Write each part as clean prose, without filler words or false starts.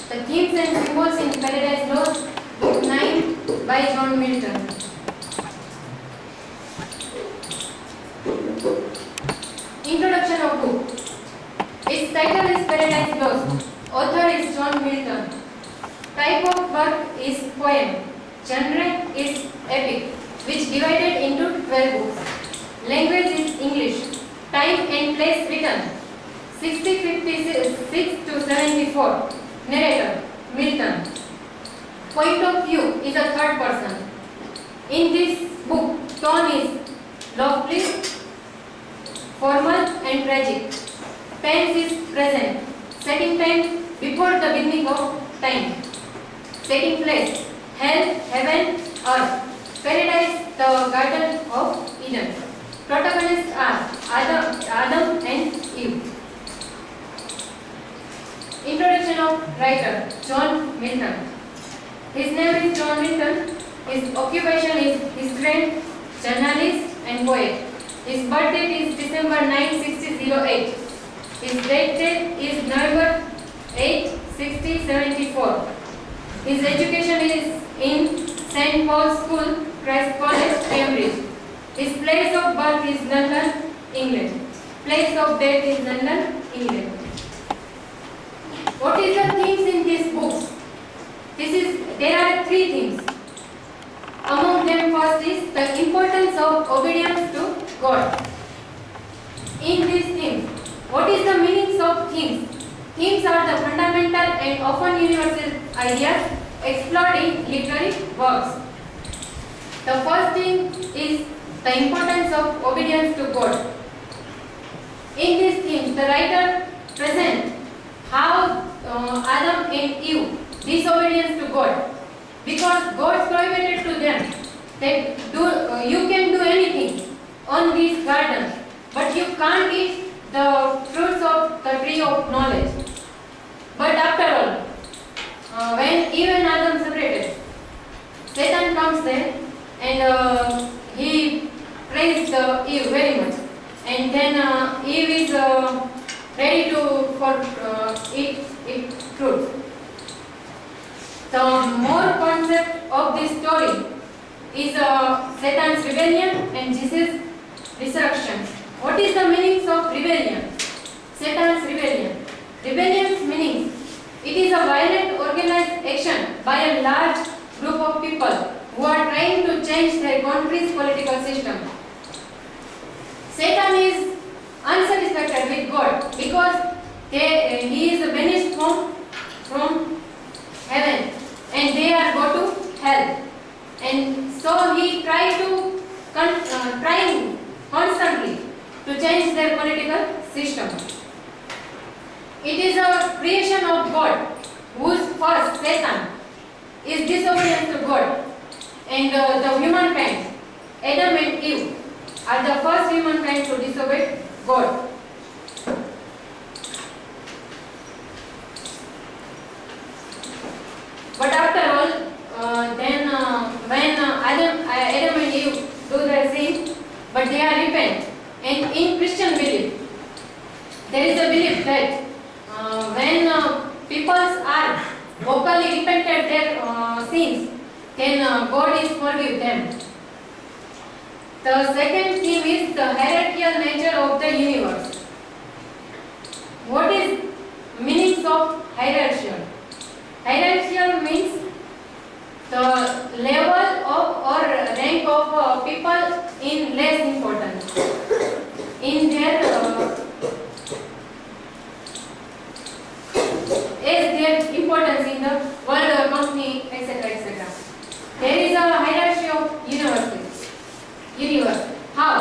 The Themes and Symbols in Paradise Lost, Book 9 by John Milton. Introduction of book. Its title is Paradise Lost. Author is John Milton. Type of work is poem. Genre is epic, which divided into 12 books. Language is English. Time and place written 6056 to 74. Narrator Milton. Point of view is a third person. In this book, tone is lovely, formal and tragic. Tense is present. Setting time before the beginning of time. Setting place hell, heaven, earth. Paradise, the garden of Eden. Protagonists are Adam and Eve. Introduction of writer John Milton. His name is John Milton. His occupation is historian, journalist and poet. His birth date is December 9, 1608. His death date is November 8, 1674. His education is in St. Paul's School, Christ College, Cambridge. His place of birth is London, England. Place of death is London, England. What is the themes in these books? There are three themes. Among them, first is the importance of obedience to God. In these themes, what is the meanings of themes? Themes are the fundamental and often universal ideas explored in literary works. The first theme is the importance of obedience to God. In these themes, the writer presents how Adam and Eve disobedience to God, because God prohibited to them that you can do anything on this garden, but you can't eat the fruits of the tree of knowledge. But after all, when Eve and Adam separated, Satan comes there and he praised Eve very much, and then Eve is ready to eat fruit. The more concept of this story is Satan's rebellion and Jesus' resurrection. What is the meanings of rebellion? Satan's rebellion. Rebellion's meaning: it is a violent organized action by a large group of people who are trying to change their country's political system. Satan is unsatisfied with God because he is banished from heaven and they are go to hell. And so he tries constantly to change their political system. It is a creation of God, whose first, Satan, is disobedient to God, and the humankind, Adam and Eve, are the first humankind to disobey God. But after all, when Adam and Eve do their sin, but they are repent. And in Christian belief, there is a belief that when people are vocally repented their sins, then God is forgive them. The second theme is the hierarchical nature of the universe. What is meanings of hierarchical? Hierarchical means the level of or rank of people in less importance in their their importance in the world, company, etc., etc. There is a hierarchy of universe. How?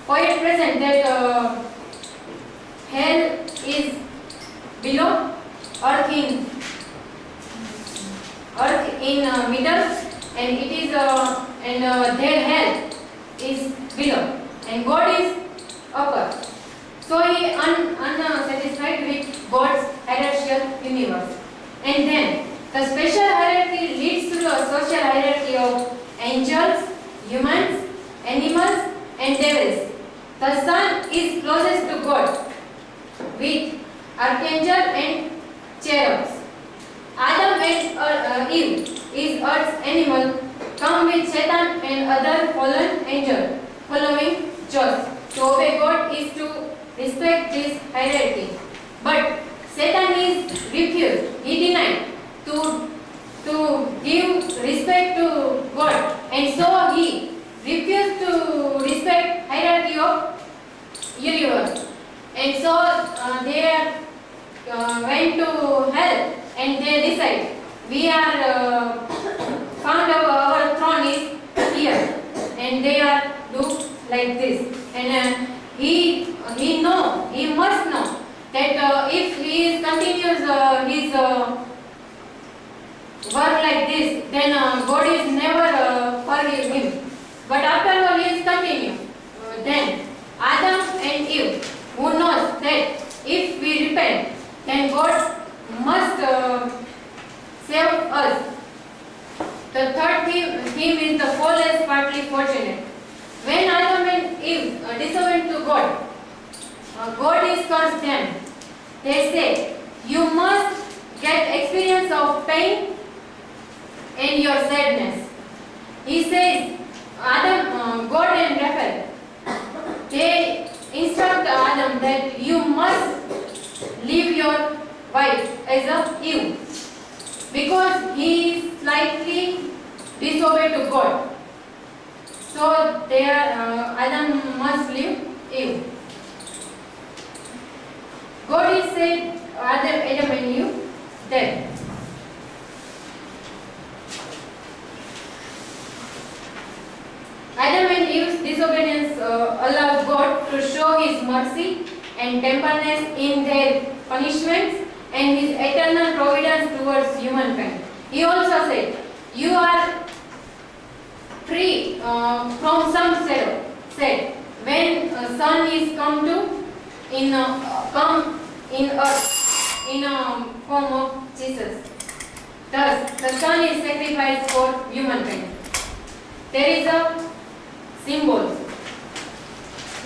Poet present that hell is below, earth in middle, and it is their hell is below, and God is upper. So he unsatisfied with God's hierarchical universe. And then the special hierarchy leads to a social hierarchy of angels, humans, animals, and devils. The Son is closest to God, with archangel and cherubs. Adam and Eve is earth's animal, come with Satan and other fallen angels, following choice. To obey God is to respect this hierarchy. But Satan is refused. He denied to give respect to God, and so he refused to respect hierarchy of universe. And so they went to hell, and they decide we are found our throne is here, and they are do like this. And he must know that if he continues his work like this, then God is never forgive him. But after all, he is continue. Then Adam and Eve, who knows that if we repent, then God must save us. The third theme is the fall is partly fortunate. When Adam and Eve disobeyed to God, God is cursed them. They say, you must get experience of pain and your sadness. He says, God and Raphael, they instruct Adam that you must leave your wife as a Eve, because he slightly disobeyed to God. So Adam must leave Eve. God is said Adam and Eve dead. Adam and Eve's disobedience allows God to show His mercy and temperance in their punishments and His eternal providence towards humankind. He also said, you are free from some sorrow. Said, when sun is come in earth in a form of Jesus. Thus, the sun is sacrificed for humankind. There is a symbol.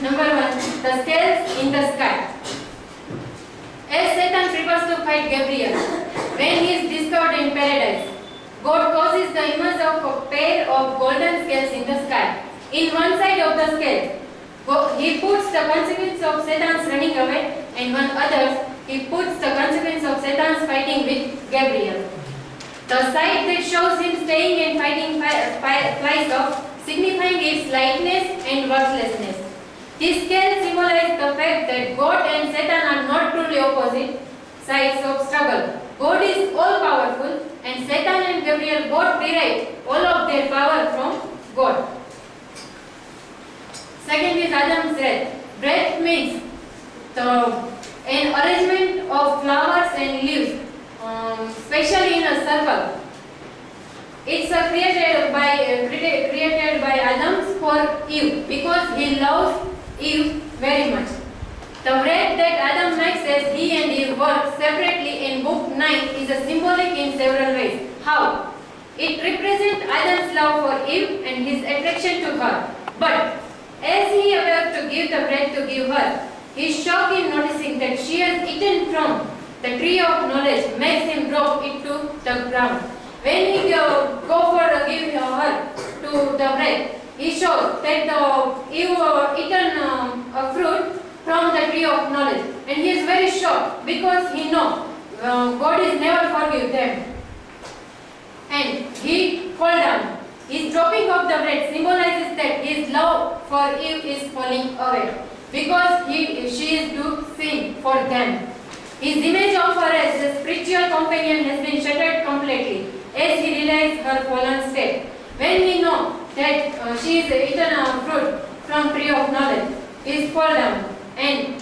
Number one, the scales in the sky. As Satan prepares to fight Gabriel, when he is discovered in paradise, God causes the image of a pair of golden scales in the sky. In one side of the scale, he puts the consequence of Satan's running away, and one other, he puts the consequence of Satan's fighting with Gabriel. The side that shows him staying and fighting flies off, signifying its lightness and worthlessness. This scale symbolizes the fact that God and Satan are not truly opposite sides of struggle. God is all-powerful, and Satan and Gabriel both derive all of their power from God. Second is Adam's wreath. Wreath means an arrangement of flowers and leaves, especially in a circle. It's created by Adam for Eve because he loves Eve very much. The wreath that Adam makes as he and Eve work separately in book 9 is a symbolic in several ways. How? It represents Adam's love for Eve and his attraction to her. But as he about to give the bread to give her, his shock in noticing that she has eaten from the tree of knowledge makes him drop it to the ground. When he go for giving her to the bread, he shows that Eve eaten a fruit from the tree of knowledge, and he is very shocked because he knows God is never forgive them, and he fall down. His dropping of the bread symbolizes that his love for Eve is falling away because she is to sin for them. His image of her as a spiritual companion has been shattered completely as he realizes her fallen state. When he knows that she is eaten a fruit from tree of knowledge, he is fall down, and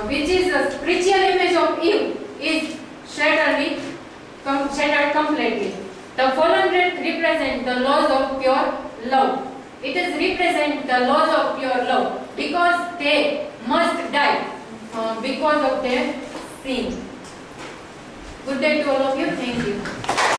which is a spiritual image of Eve is shattered completely. The fallen wreath represents the laws of pure love. It is represent the laws of pure love because they must die because of their sin. Good day to all of you. Thank you.